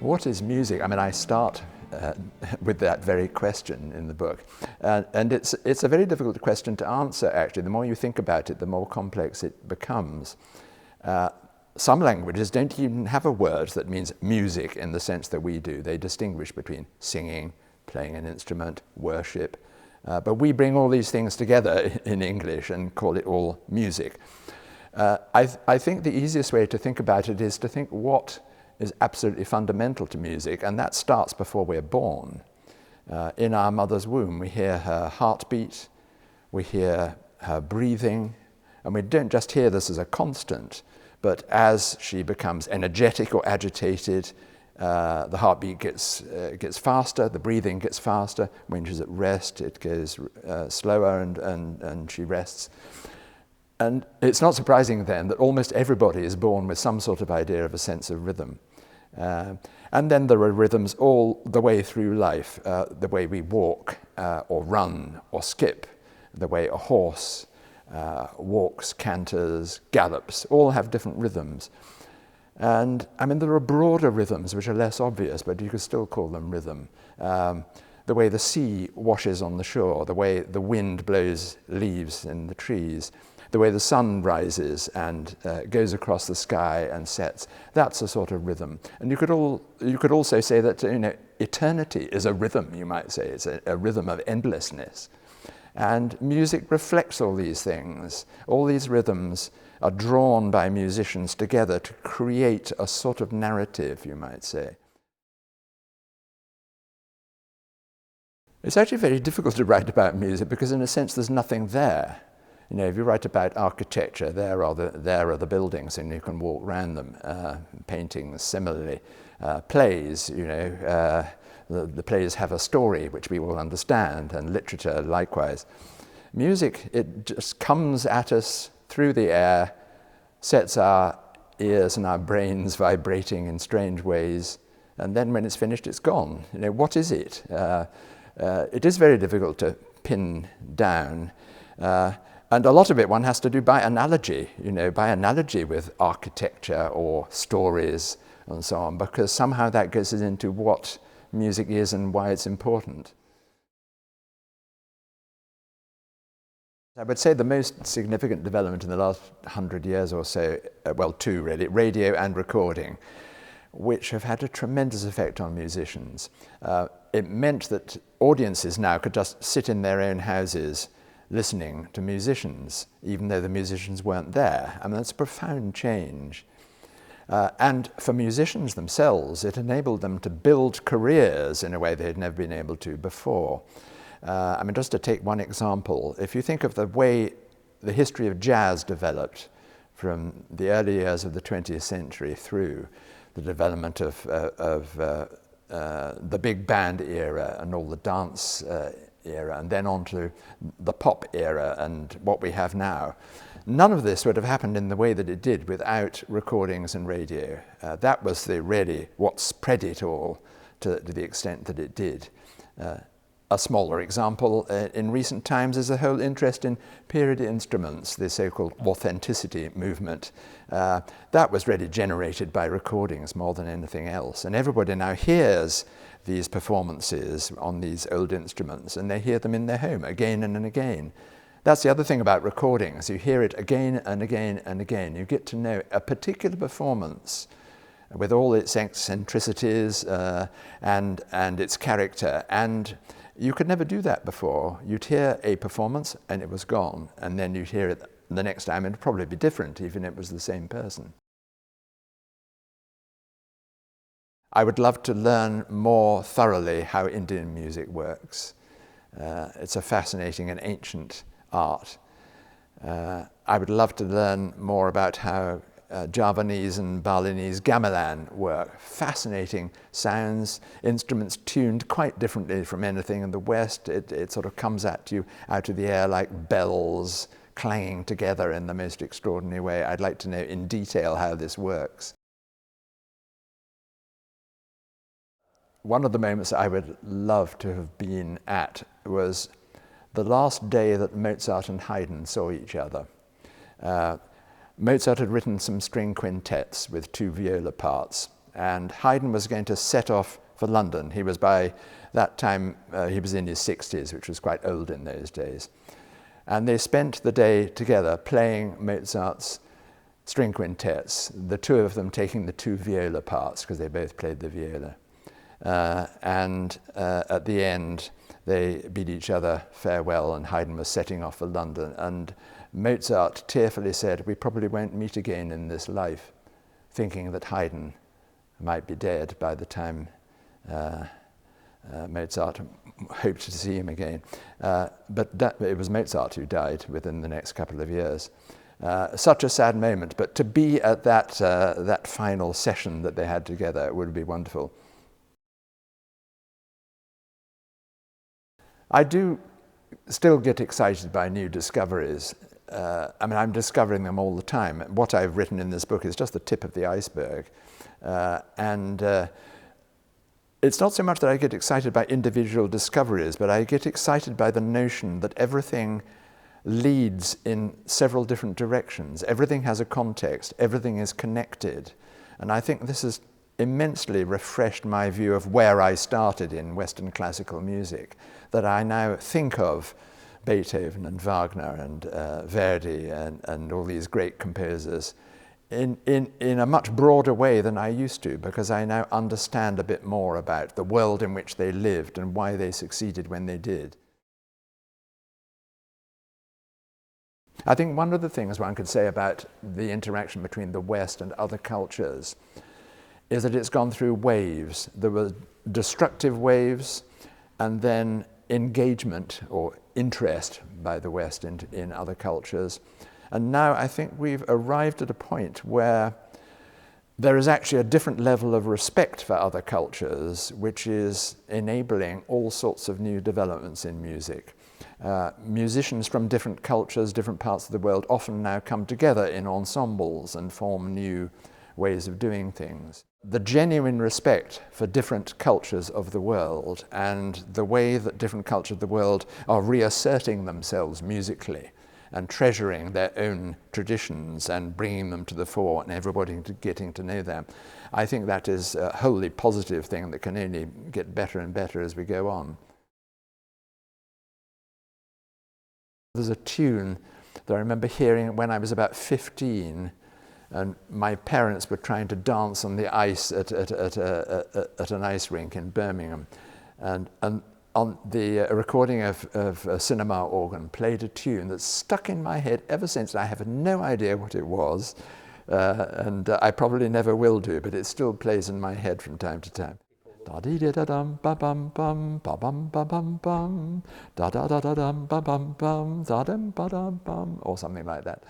What is music? I mean, I start with that very question in the book. And it's a very difficult question to answer, actually. The more you think about it, the more complex it becomes. Some languages don't even have a word that means music in the sense that we do. They distinguish between singing, playing an instrument, worship. But we bring all these things together in English and call it all music. I think the easiest way to think about it is to think what is absolutely fundamental to music, and that starts before we're born. In our mother's womb, we hear her heartbeat, we hear her breathing, and we don't just hear this as a constant, but as she becomes energetic or agitated, the heartbeat gets faster, the breathing gets faster. When she's at rest, it goes slower and she rests. And it's not surprising then that almost everybody is born with some sort of idea of a sense of rhythm. And then there are rhythms all the way through life, the way we walk or run or skip, the way a horse walks, canters, gallops, all have different rhythms. And I mean, there are broader rhythms which are less obvious, but you could still call them rhythm. The way the sea washes on the shore, the way the wind blows leaves in the trees, the way the sun rises and goes across the sky and sets. That's a sort of rhythm. And you could also say that, you know, eternity is a rhythm, you might say. It's a rhythm of endlessness. And music reflects all these things. All these rhythms are drawn by musicians together to create a sort of narrative, you might say. It's actually very difficult to write about music because, in a sense, there's nothing there. You know, if you write about architecture, there are the buildings and you can walk around them. Paintings, similarly. Plays, you know, the plays have a story which we will understand, and literature likewise. Music, it just comes at us through the air, sets our ears and our brains vibrating in strange ways, and then when it's finished, it's gone. You know, what is it? It is very difficult to pin down. And a lot of it one has to do by analogy, you know, by analogy with architecture or stories and so on, because somehow that gets us into what music is and why it's important. I would say the most significant development in the last 100 years or so, well, two really, radio and recording, which have had a tremendous effect on musicians. It meant that audiences now could just sit in their own houses listening to musicians, even though the musicians weren't there. I mean, that's a profound change. And for musicians themselves, it enabled them to build careers in a way they had never been able to before. I mean, just to take one example, if you think of the way the history of jazz developed from the early years of the 20th century through the development of the big band era and all the dance era, and then on to the pop era and what we have now. None of this would have happened in the way that it did without recordings and radio. That was really what spread it all to the extent that it did. A smaller example in recent times is the whole interest in period instruments, the so-called authenticity movement. That was really generated by recordings more than anything else. And everybody now hears these performances on these old instruments, and they hear them in their home again and again. That's the other thing about recordings. You hear it again and again and again. You get to know a particular performance with all its eccentricities and its character. And you could never do that before. You'd hear a performance and it was gone, and then you'd hear it the next time and it'd probably be different, even if it was the same person. I would love to learn more thoroughly how Indian music works. It's a fascinating and ancient art. I would love to learn more about how Javanese and Balinese gamelan work. Fascinating sounds, instruments tuned quite differently from anything in the West. It sort of comes at you out of the air like bells clanging together in the most extraordinary way. I'd like to know in detail how this works. One of the moments I would love to have been at was the last day that Mozart and Haydn saw each other. Mozart had written some string quintets with two viola parts, and Haydn was going to set off for London. He was by that time, he was in his 60s, which was quite old in those days. And they spent the day together playing Mozart's string quintets, the two of them taking the two viola parts, because they both played the viola. And at the end, they bid each other farewell, and Haydn was setting off for London. And Mozart tearfully said, "We probably won't meet again in this life," thinking that Haydn might be dead by the time Mozart hoped to see him again. But it was Mozart who died within the next couple of years. Such a sad moment, but to be at that final session that they had together would be wonderful. I do still get excited by new discoveries. I mean, I'm discovering them all the time. What I've written in this book is just the tip of the iceberg. It's not so much that I get excited by individual discoveries, but I get excited by the notion that everything leads in several different directions. Everything has a context, everything is connected. And I think this has immensely refreshed my view of where I started in Western classical music, that I now think of Beethoven and Wagner and Verdi and all these great composers in a much broader way than I used to, because I now understand a bit more about the world in which they lived and why they succeeded when they did. I think one of the things one could say about the interaction between the West and other cultures is that it's gone through waves. There were destructive waves, and then engagement or interest by the West in other cultures. And now I think we've arrived at a point where there is actually a different level of respect for other cultures, which is enabling all sorts of new developments in music. Musicians from different cultures, different parts of the world, often now come together in ensembles and form new ways of doing things. The genuine respect for different cultures of the world and the way that different cultures of the world are reasserting themselves musically and treasuring their own traditions and bringing them to the fore and everybody getting to know them. I think that is a wholly positive thing that can only get better and better as we go on. There's a tune that I remember hearing when I was about 15, and my parents were trying to dance on the ice at an ice rink in Birmingham. And on the recording of a cinema organ played a tune that's stuck in my head ever since. I have no idea what it was, and I probably never will do, but it still plays in my head from time to time. Da dee da da dum ba bum bum ba bum ba bum bum da da da da dum ba bum bum da dum ba dum bum, or something like that.